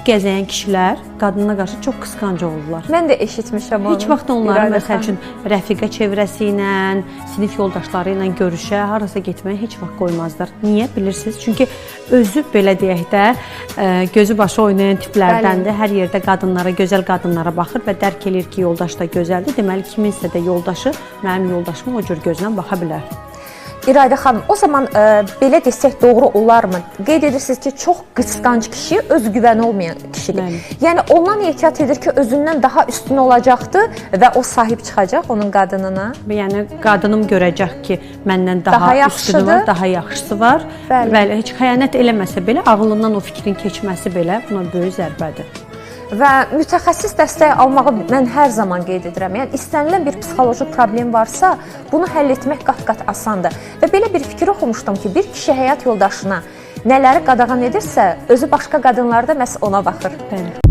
gəzəyən kişilər qadına qarşı çox qısqancı olurlar. Mən də eşitmişəm onu. Heç vaxt onları məsəl üçün rəfiqə çevrəsi ilə, sinif yoldaşları ilə görüşə, harasa getməyə heç vaxt qoymazlar. Niyə bilirsiniz? Çünki özü belə deyək də gözü başı oynayan tiplərdəndir. Hər yerdə qadınlara, gözəl qadınlara baxır və dərk eləyir ki, yoldaş da gözəldir. Deməli kiminsə də yoldaşı mənim yoldaşıma o cür gözlə baxa bilər. İrayda xanım, o zaman belə desək doğru olarmı? Qeyd edirsiniz ki, çox qısqanc kişi öz güvəni olmayan kişidir. Yəni ondan ehtiyat edir ki, özündən daha üstün olacaqdır və o sahib çıxacaq onun qadınına. Yəni qadınım görəcək ki, məndən daha üstünü var, daha yaxşısı var. Bəli, heç xəyanət eləməsə belə, ağlından o fikrin keçməsi belə buna böyük zərbədir. Və mütəxəssis dəstək almağı mən hər zaman qeyd edirəm. Yəni istənilən bir psixoloji problem varsa, bunu həll etmək qat-qat asandır. Və belə bir fikir oxumuşdum ki, bir kişi həyat yoldaşına nələri qadağan edirsə, özü başqa qadınlarda məhz ona baxır. Bəli.